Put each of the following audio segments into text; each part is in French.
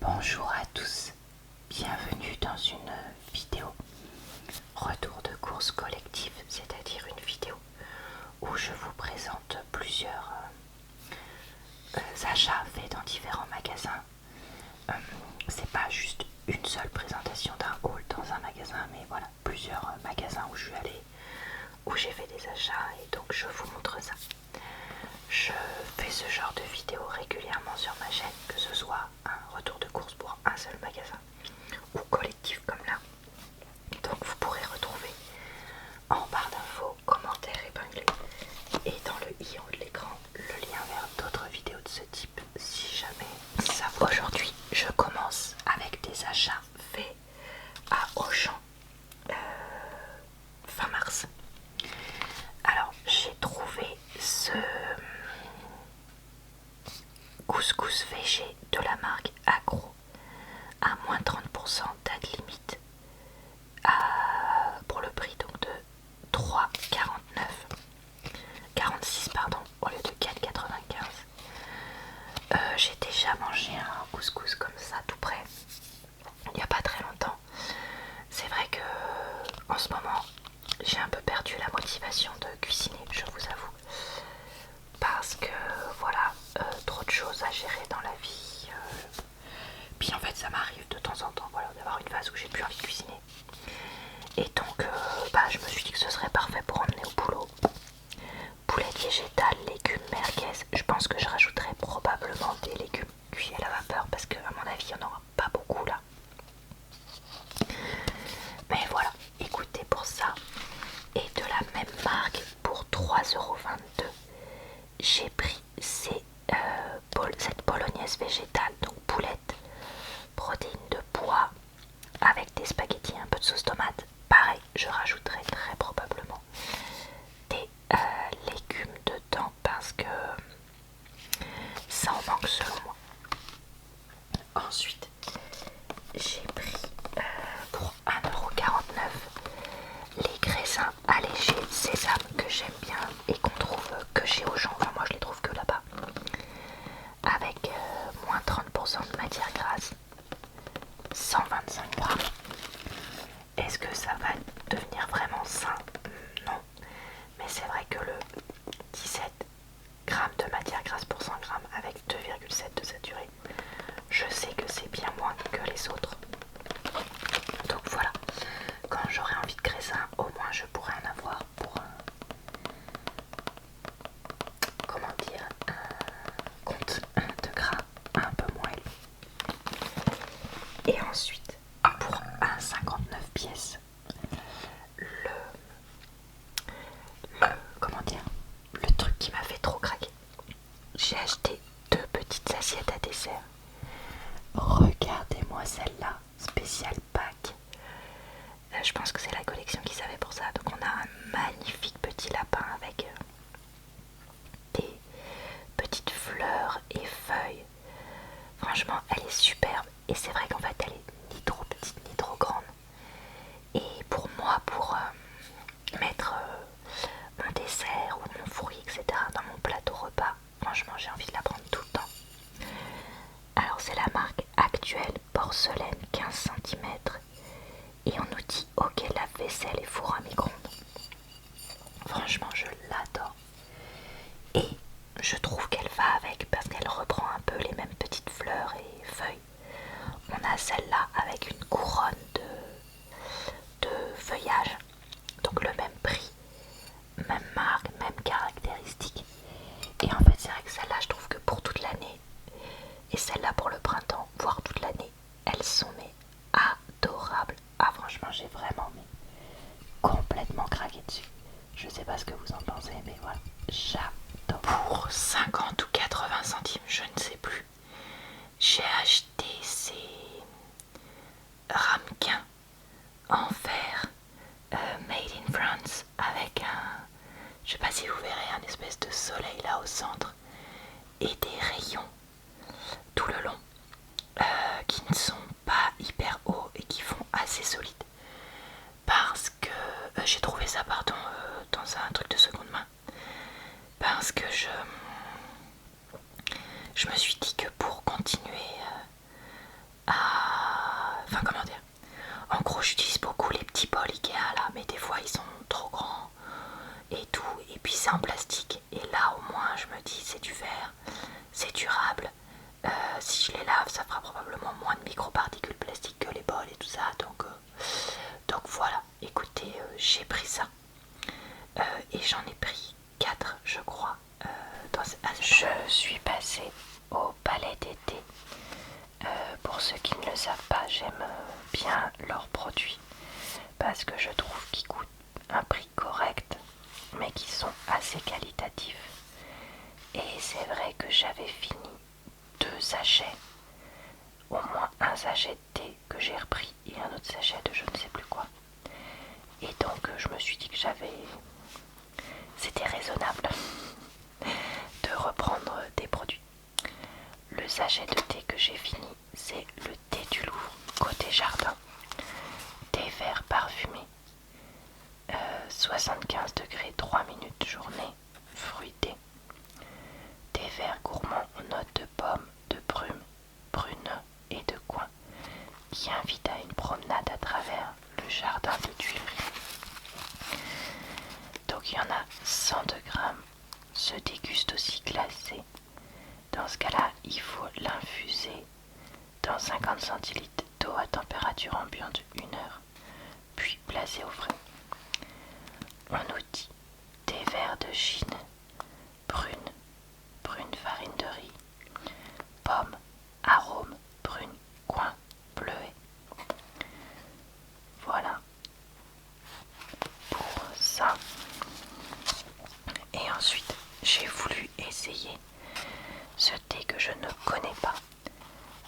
Bonjour à tous, bienvenue dans une vidéo retour de course collective, c'est-à-dire une vidéo où je vous présente plusieurs achats faits dans différents magasins. C'est pas juste une seule présentation d'un haul dans un magasin, mais voilà, plusieurs magasins où je suis allée, où j'ai fait des achats et donc je vous montre ça. Je fais ce genre de vidéo régulièrement sur ma chaîne, que ce soit un retour de course pour un seul magasin ou collectif comme là. Donc vous pourrez retrouver en barre d'infos, commentaires épinglés et dans le i en haut de l'écran le lien vers d'autres vidéos de ce type si jamais ça vous. Aujourd'hui je commence avec des achats faits à Auchan fin mars. Alors j'ai trouvé ce couscous végé de la marque Agro à moins 30% date limite pour le prix donc de 46 pardon, au lieu de 4,95. J'ai déjà mangé un couscous comme ça tout près il n'y a pas très longtemps. C'est vrai que en ce moment j'ai un peu perdu la motivation de cuisiner, je vous avoue, parce que voilà, trop de choses à gérer dans la vie. Puis en fait ça m'arrive de temps en temps, voilà, d'avoir une phase où j'ai plus envie de cuisiner. Et donc je me suis dit que ce serait parfait pour emmener au boulot. Poulet végétal, légumes, merguez. Je pense que je rajouterai probablement des légumes cuits à la vapeur parce qu'à mon avis il n'y en aura pas beaucoup là. Mais voilà, écoutez, pour ça et de la même marque pour 3,22 €, j'ai pris cette bolognaise végétale, donc poulette, protéines de pois avec des spaghettis et un peu de sauce tomate. Pareil, je rajouterai très probablement des légumes dedans parce que ça en manque selon moi. Ensuite, j'ai pris pour 1,49 € les graissins allégés sésame que j'aime bien et qu'on trouve que chez Auchan. Enfin, moi je les trouve que là-bas. Avec moins 30% de matière grasse, 125 grammes. Est-ce que ça va devenir vraiment sain? Non. Mais c'est vrai que le 17 grammes de matière grasse pour 100 grammes avec 2,7 de saturé, je sais que c'est bien moins que les autres. Donc voilà, quand j'aurai envie de graissin, au moins je pourrai en avoir pour un compte de gras un peu moins élevé. Et ensuite, pour 1,59 pièces, le truc qui m'a fait trop craquer. J'ai acheté 2 petites assiettes à dessert. Regardez-moi celle-là, spécial Pâques. Je pense que c'est la collection qu'ils avaient pour ça. Donc on a un magnifique petit lapin avec des petites fleurs et feuilles. Franchement, elle est superbe. Et c'est vrai qu'en fait, elle est ni trop petite ni trop grande. Et pour moi, pour mettre mon dessert ou mon fruit, etc. dans mon plateau repas, franchement, j'ai envie de la prendre tout le temps. Alors, c'est la marque Actuelle Porcelaine 15 cm. Et on nous dit ok lave-vaisselle et four à micro-ondes. Franchement je l'adore. Et je trouve qu'elle va avec parce qu'elle reprend un peu les mêmes petites fleurs et feuilles. On a celle-là avec une couronne de feuillage. Donc le même prix, même marque, même caractéristiques. Et en fait c'est vrai que celle-là je trouve que pour toute l'année et celle-là pour le printemps, voire toute l'année, elles sont mais adorables. Ah franchement j'ai vraiment complètement craqué dessus. Je sais pas ce que vous en pensez mais voilà, j'adore. Pour 50 ou 80 centimes, je ne sais plus, j'ai acheté ces ramequins en fer made in France avec je sais pas si vous verrez, un espèce de soleil là au centre et des rayons tout le long qui ne sont pas hyper hauts et qui font assez solide. Parce que j'ai trouvé ça dans un truc de seconde main. Parce que je me suis dit que pour continuer En gros, j'utilise beaucoup les petits bols Ikea là, mais des fois ils sont trop grands et tout. Et puis c'est en plastique. Et là, au moins, je me dis, c'est du verre, c'est durable. Si je les lave, ça fera probablement moins de microparticules plastiques que les bols et tout ça. Donc voilà, écoutez, j'ai pris ça. Et j'en ai pris 4, je crois. Je suis passée au Palais d'été. Pour ceux qui ne le savent pas, j'aime bien leurs produits parce que je trouve qu'ils coûtent un prix correct mais qui sont assez qualitatifs. Et c'est vrai que j'avais fini 2 sachets, au moins un sachet de thé que j'ai repris et un autre sachet de je ne sais plus quoi. Et donc je me suis dit que c'était raisonnable de reprendre des produits. Le sachet de thé que j'ai fini, c'est le thé du Louvre côté jardin. Thé vert parfumé, 75 degrés, 3 minutes journée, fruité. Thé vert gourmand aux notes de pomme, de prune et de coin, qui invite à une promenade à travers le jardin de Tuileries. Donc il y en a 102 grammes, se déguste aussi glacé. Dans ce cas-là, il faut l'infuser dans 50 centilitres d'eau à température ambiante 1 heure, puis placer au frais. On nous dit thé vert de Chine, prune farine de riz, pomme, arôme, prune, coin, bleuet. Voilà pour ça. Et ensuite, j'ai voulu essayer ce thé que je ne connais pas,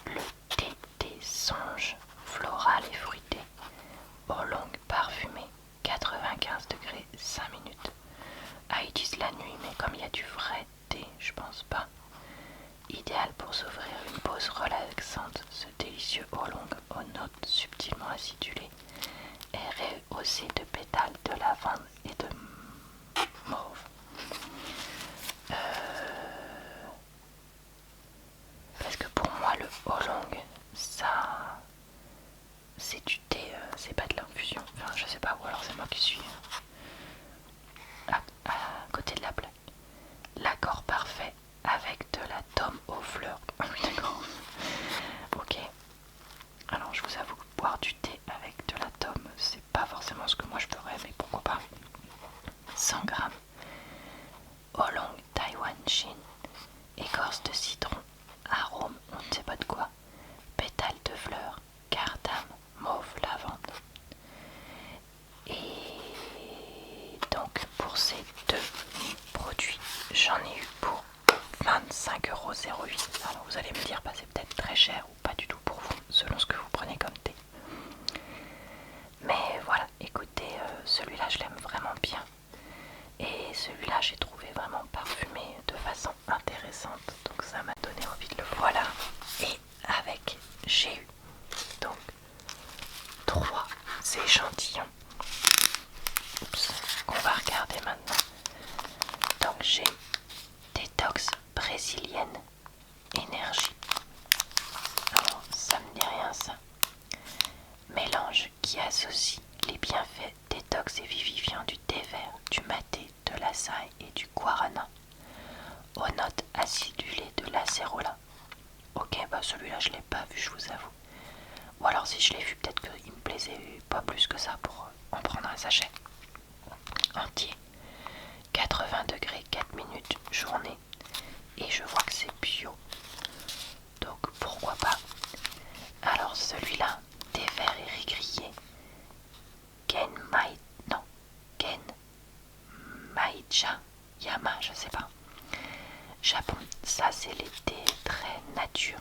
le thé des songes floral et fruité, oolong parfumé, 95 degrés, 5 minutes. Ah, ils disent la nuit, mais comme il y a du vrai thé, je pense pas. Idéal pour s'offrir une pause relaxante, ce délicieux oolong aux notes subtilement acidulées est rehaussé de pétales de lavande et de mauve. Parce que pour moi, le oolong, ça, c'est du thé, c'est pas de l'infusion. Enfin, je sais pas, ou alors c'est moi qui suis à côté de la plaque. L'accord parfait avec de la tome aux fleurs. Ah oui, d'accord. Ok. Alors, je vous avoue que boire du thé avec de la tome, c'est pas forcément ce que moi je ferais, mais pourquoi pas. 100 grammes. Oolong Taiwan Shin. Écorce de citron. Arôme, on ne sait pas de quoi. Pétales de fleurs. Cardame, mauve, lavande. Et donc, pour ces 2 produits, j'en ai eu pour 25,08 €. Alors vous allez me dire, bah, c'est peut-être très cher ou pas du tout pour vous, selon ce que vous prenez comme thé. Mais voilà, écoutez, celui-là je l'aime vraiment bien. Et celui-là j'ai trouvé vraiment parfumé de façon intéressante. Donc ça m'a donné envie de le voir. Voilà, et avec, j'ai eu donc 3 échantillons. Oups, qu'on va regarder maintenant. Donc j'ai détox brésilienne énergie. Alors ça me dit rien ça. Mélange qui associe les bienfaits détox et vivifiants du thé vert, du maté, de l'açaï et du guarana aux notes acidulées de l'acérola. Ok, bah celui-là je l'ai pas vu, je vous avoue. Ou alors si je l'ai vu, peut-être qu'il me plaisait pas plus que ça pour en prendre un sachet entier. 80 degrés, 4 minutes, journée. Et je vois que c'est bio. Donc pourquoi pas. Alors celui-là, thé vert et riz grillé. Gen Maicha Yama, je sais pas. Japon, ça c'est les thés très nature,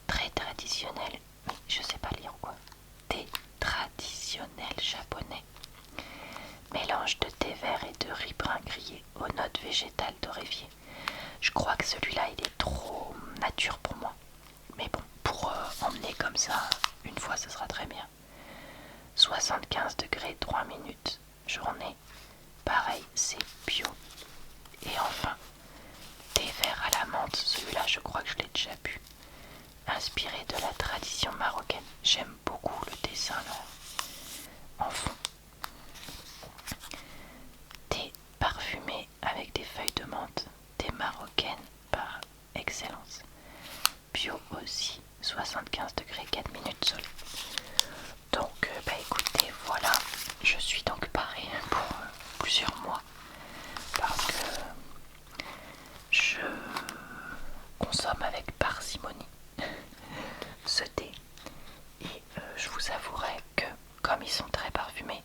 très traditionnel. Mais je sais pas lire quoi. Thé traditionnel japonais. Mélange de thé vert et de riz brun grillé aux notes végétales d'orévier. Je crois que celui-là il est trop nature pour moi. Mais bon, pour emmener comme ça, une fois ce sera très bien. 75 degrés, 3 minutes, journée. Pareil, c'est bio. Et enfin, thé vert à la menthe, celui-là je crois que je l'ai déjà bu. Inspiré de la tradition marocaine. J'aime beaucoup le dessin là. marocaine par excellence. Bio aussi, 75 degrés, 4 minutes soleil. Donc bah écoutez, voilà, je suis donc parée pour plusieurs mois parce que je consomme avec parcimonie ce thé et je vous avouerai que comme ils sont très parfumés,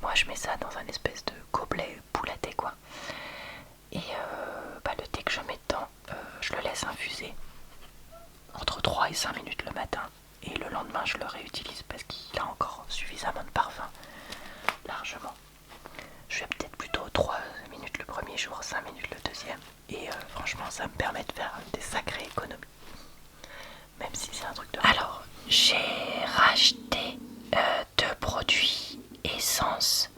moi je mets ça dans un espèce de gobelet poule à thé quoi. Et bah, le thé que je mets dedans, je le laisse infuser entre 3 et 5 minutes le matin et le lendemain je le réutilise parce qu'il a encore suffisamment de parfum, largement. Je fais peut-être plutôt 3 minutes le premier jour, 5 minutes le deuxième et franchement ça me permet de faire des sacrées économies, même si c'est un truc de... Alors j'ai racheté 2 produits essence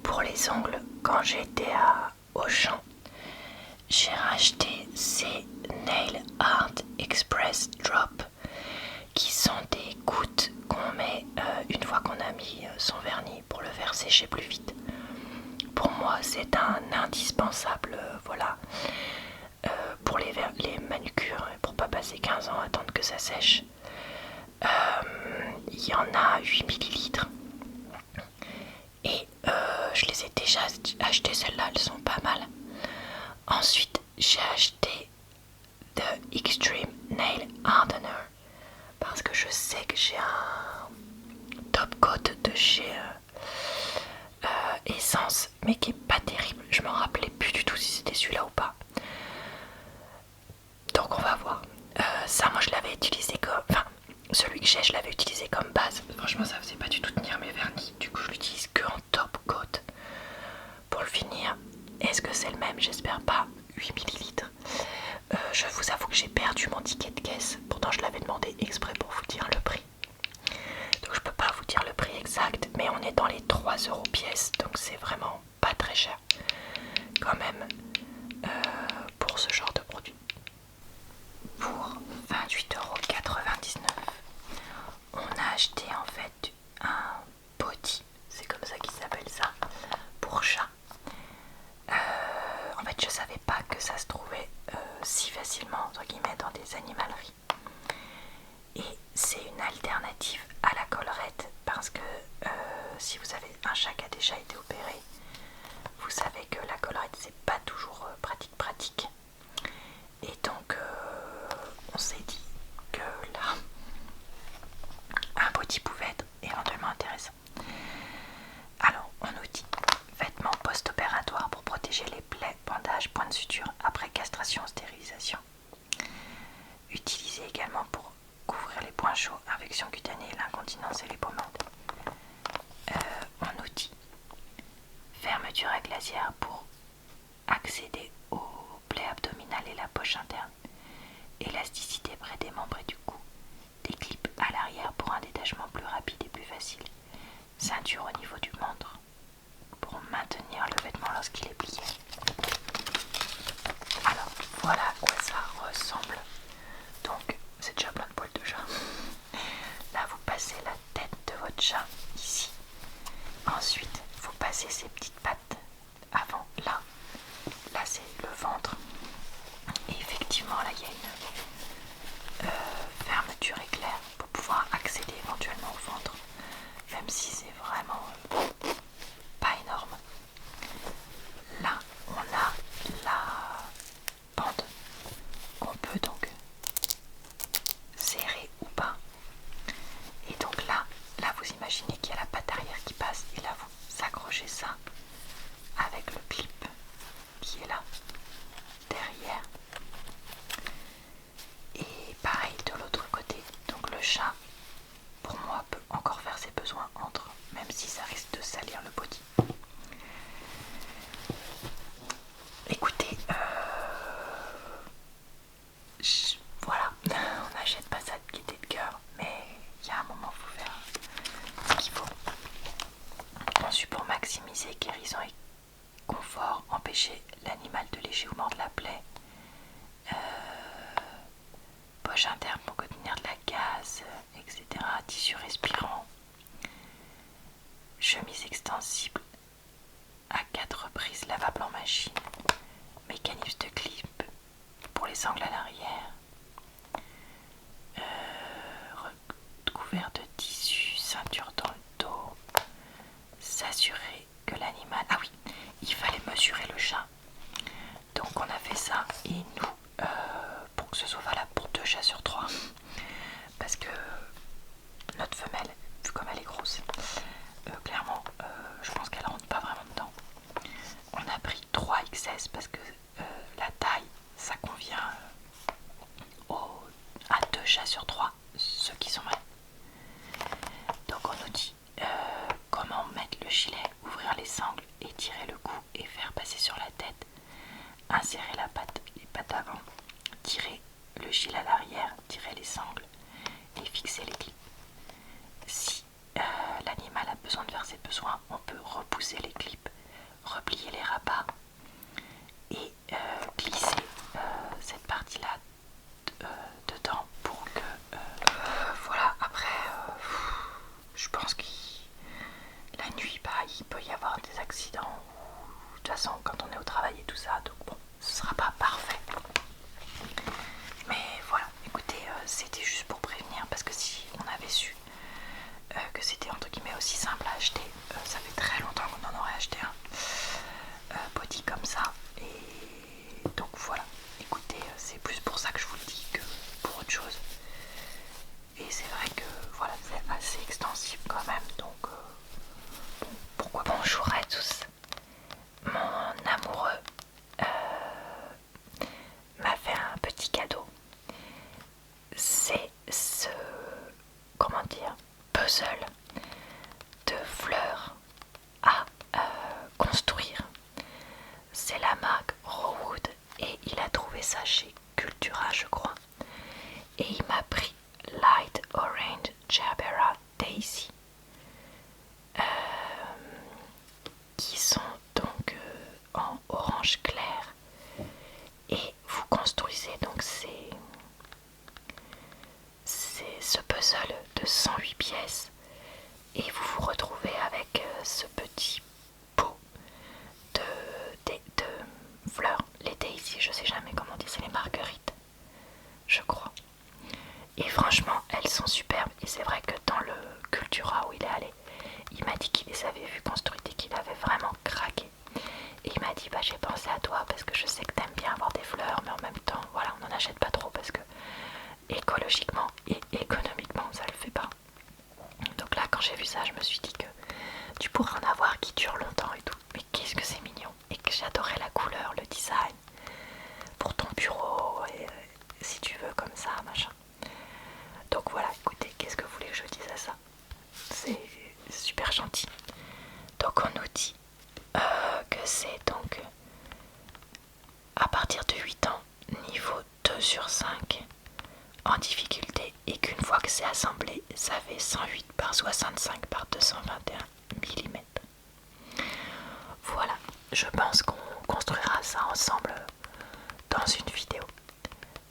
pour les ongles quand j'étais à Auchan. J'ai racheté ces Nail Art Express Drop qui sont des gouttes qu'on met une fois qu'on a mis son vernis pour le faire sécher plus vite. Pour moi c'est un indispensable, voilà, pour les manucures, pour pas passer 15 ans à attendre que ça sèche. Il y en a 8 millilitres et je les ai déjà achetées, celles-là elles sont pas mal. Ensuite j'ai acheté The Extreme Nail Hardener parce que je sais que j'ai un top coat de chez Essence mais qui est pas terrible, je m'en rappelais plus du tout si c'était celui-là ou pas, donc on va voir. Ça moi je l'avais utilisé comme, enfin celui que j'ai je l'avais utilisé comme base, franchement ça faisait pas du tout tenir mes vernis, du coup je l'utilise que en top coat pour le finir. Est-ce que c'est le même? J'espère pas. 8 millilitres. Je vous avoue que j'ai perdu mon ticket de caisse, pourtant je l'avais demandé exprès pour vous dire le prix, donc je peux pas vous dire le prix exact mais on est dans les 3 € pièce, donc c'est vraiment pas très cher quand même pour ce genre de produit. Pour 28,99 €, on a acheté en fait un body, c'est comme ça qu'il s'appelle ça, pour chat. En fait je savais pas que ça se trouvait si facilement entre guillemets dans des animaleries, et c'est une alternative à la collerette parce que si vous avez un chat qui a déjà été opéré, vous savez que la collerette c'est pas toujours pratique, et donc on s'est dit que là un body pouvait être éventuellement intéressant. Alors on nous dit vêtements post-opératoires pour protéger les plaies, bandages, points de suture après castration, stérilisation. Utilisé également pour couvrir les points chauds, infections cutanées, l'incontinence et les pommades. On nous dit fermeture à glacière pour accéder aux plaies abdominales et la poche interne. Élasticité près des membres et du cou. Des clips à l'arrière pour un détachement plus rapide et plus facile. Ceinture au niveau du ventre pour maintenir le vêtement lorsqu'il est plié. Alors voilà à quoi ça ressemble. Donc c'est déjà plein de poils de chat. Là vous passez la tête de votre chat ici. Ensuite vous passez ses petites pattes avant là. Là c'est le ventre. Et effectivement là il y a une fermeture éclair pour pouvoir accéder éventuellement au ventre. Même si c'est vraiment pas énorme. Là on a la bande qu'on peut donc serrer ou pas, et donc là vous imaginez qu'il y a la patte arrière qui passe, et là vous accrochez ça avec le clip qui est là derrière, et pareil de l'autre côté. Donc le chat pour moi peut encore faire ses besoins entre, même si ça risque de salir le body. Écoutez, voilà, on n'achète pas ça de gaieté de cœur, mais il y a un moment il faut faire ce qu'il faut. Ensuite, pour maximiser guérison et confort, empêcher l'animal de lécher ou mordre la plaie. Poche interne pour contenir de la gaze, etc. Tissu respirant. Chemise extensible à 4 reprises, lavable en machine. Mécanisme de clip ceux qui sont vrais. Donc on nous dit comment mettre le gilet, ouvrir les sangles, étirer le cou et faire passer sur la tête, insérer les pattes avant, tirer le gilet à l'arrière, tirer les sangles et fixer les clips. Si l'animal a besoin de faire ses besoins, on peut repousser les clips, replier les rabats et glisser cette partie-là dedans pour que voilà. Après je pense que la nuit il peut y avoir des accidents, de toute façon quand on est au travail et tout ça, donc bon, ce sera pas parfait, mais voilà. Écoutez, c'était juste pour prévenir, parce que si on avait su que c'était entre guillemets aussi simple à acheter, ça fait très longtemps qu'on en aurait acheté un body comme ça. Et donc voilà, écoutez, c'est plus pour ça que je vous le dis que pour autre chose. Et c'est vrai que voilà, c'est assez extensible quand même, donc bon, pourquoi pas. Bonjour à tous. Mon amoureux m'a fait un petit cadeau. C'est ce, comment dire, puzzle de fleurs à construire. C'est la marque Rawood et il a trouvé ça chez Cultura, je crois. Et il m'a pris Light Orange Gerbera Daisy, qui sont donc en orange clair. Et vous construisez donc ce puzzle de 108 pièces et vous vous retrouvez avec ce petit pot de fleurs, les daisies, je sais jamais comment on dit, c'est les marguerites, je crois. Et franchement, elles sont superbes. Et c'est vrai que dans le Cultura où il est allé, il m'a dit qu'il les avait vues construites et qu'il avait vraiment craqué. Et il m'a dit, bah j'ai pensé à toi parce que je sais que t'aimes bien avoir des fleurs, mais en même temps, voilà, on n'en achète pas trop parce que écologiquement et économiquement, ça le fait pas. Donc là, quand j'ai vu ça, je me suis dit que tu pourrais en avoir qui durent longtemps et tout. Mais qu'est-ce que c'est mignon. Et que j'adorais la couleur, le design. Pour ton bureau, et si tu veux, comme ça, machin. Donc voilà, écoutez, qu'est-ce que vous voulez que je dise à ça? C'est super gentil. Donc on nous dit que c'est donc à partir de 8 ans, niveau 2 sur 5 en difficulté, et qu'une fois que c'est assemblé, ça fait 108 par 65 par 221 mm. Voilà, je pense qu'on construira ça ensemble dans une vidéo.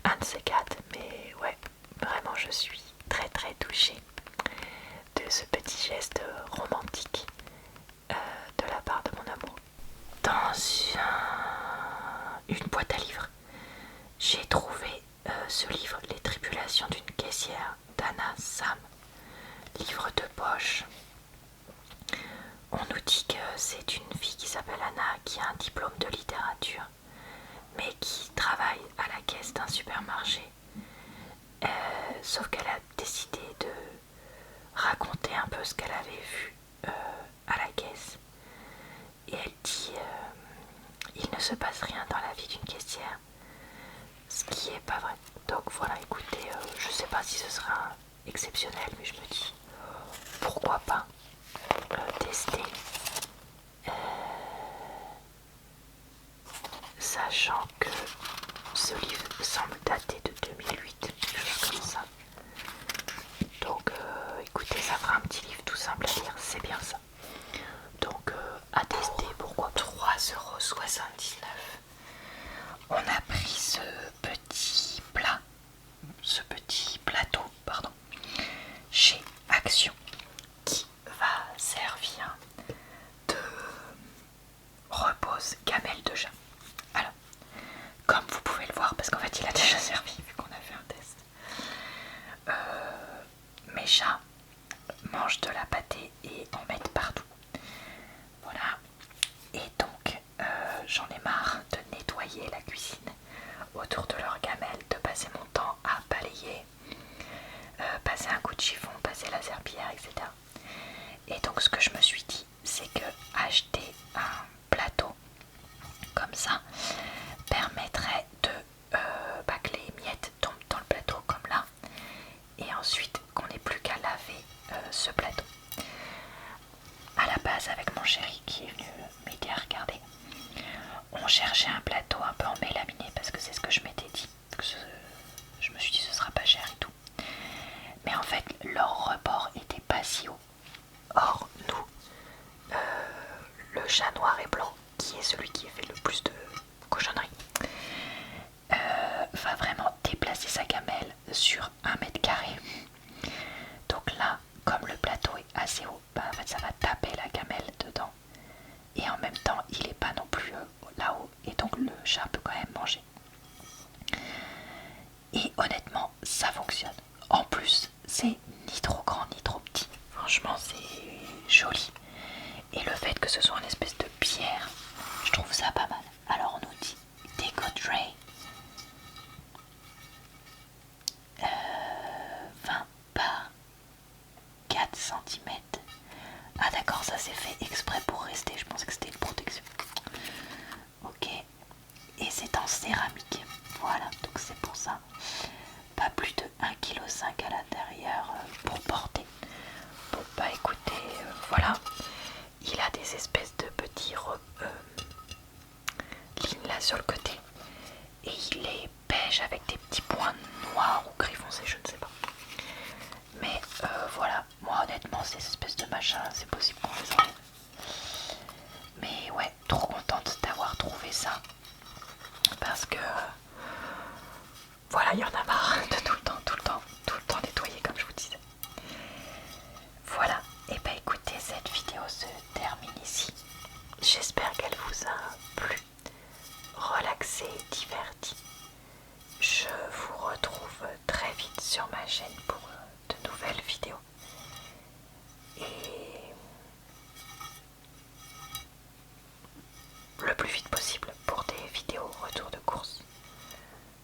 Un de ces quatre, mais ouais, vraiment je suis très très touchée de ce petit geste romantique de la part de mon amour. Dans une boîte à livres, j'ai trouvé ce livre, Les tribulations d'une caissière d'Anna Sam, livre de poche. On nous dit que c'est une fille qui s'appelle Anna, qui a un diplôme de littérature, mais qui travaille à la caisse d'un supermarché. Sauf qu'elle a décidé de raconter un peu ce qu'elle avait vu à la caisse. Et elle dit il ne se passe rien dans la vie d'une caissière, ce qui est pas vrai. Donc voilà, écoutez, je sais pas si ce sera exceptionnel, mais je me dis pourquoi pas tester, sachant que ce livre semble dater de 2008, quelque chose comme ça. Donc écoutez, ça fera un petit livre tout simple à lire, c'est bien ça. Donc à tester, pourquoi pas. 3,79 €. On a pris ce petit plateau, pardon, chez Action, qui va servir de repose gamelle de chat. Alors, comme vous pouvez le voir, parce qu'en fait il a déjà servi vu qu'on a fait un test, mes chats mangent de la pâtée et en mettent partout. Voilà. Et donc j'en ai marre de nettoyer la cuisine autour de leur gamelle, de passer mon temps à balayer, passer un coup de chiffon, passer la serpillière, etc. Et donc ce que je me suis dit, c'est que acheter un plateau comme ça permettrait de que les miettes tombent dans le plateau comme là, et ensuite ce plateau. À la base, avec mon chéri qui est venu m'aider à regarder, on cherchait un plateau un peu en mélaminé parce que c'est ce que je m'étais dit. Je me suis dit ce sera pas cher et tout. Mais en fait, leur rebord était pas si haut. Or, nous, le chat noir et blanc, qui est celui qui fait le plus de cochonneries, va vraiment déplacer sa gamelle sur 1 m². Donc là, comme le plateau est assez haut, bah en fait ça va taper la gamelle dedans. Et en même temps, il n'est pas non plus là-haut. Et donc le chat peut quand même manger. Et honnêtement, ça fonctionne. En plus, c'est ni trop grand ni trop petit. Franchement, c'est joli. Et le fait que ce soit une espèce de pierre, je trouve ça pas mal. Alors on nous dit déco tray 20 par 4 cm. Ah d'accord, ça c'est fait exprès pour rester. Je pensais que c'était une protection. Ok. Et c'est en céramique. Voilà, donc c'est pour ça. Pas plus de 1,5 kg à l'intérieur pour porter. Bon bah écoutez, voilà. Il a des espèces de petits lignes là sur le côté. Et il est beige avec des petits points noirs ou gris foncé, je ne sais pas. Mais voilà, moi honnêtement ces espèces de machins, c'est possible qu'on les enlève. Mais ouais, trop contente d'avoir trouvé ça. Parce que voilà, il y en a marre de tout le temps nettoyer comme je vous disais. Voilà, et bah écoutez, cette vidéo se termine ici. J'espère qu'elle vous a plu, relaxé, diverti. Je vous retrouve très vite sur ma chaîne pour de nouvelles vidéos. Et le plus vite possible pour des vidéos retour de course.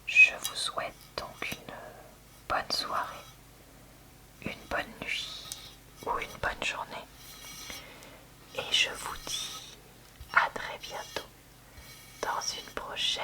Je vous souhaite donc une bonne soirée, une bonne nuit ou une bonne journée. Et je vous dis à très bientôt dans une prochaine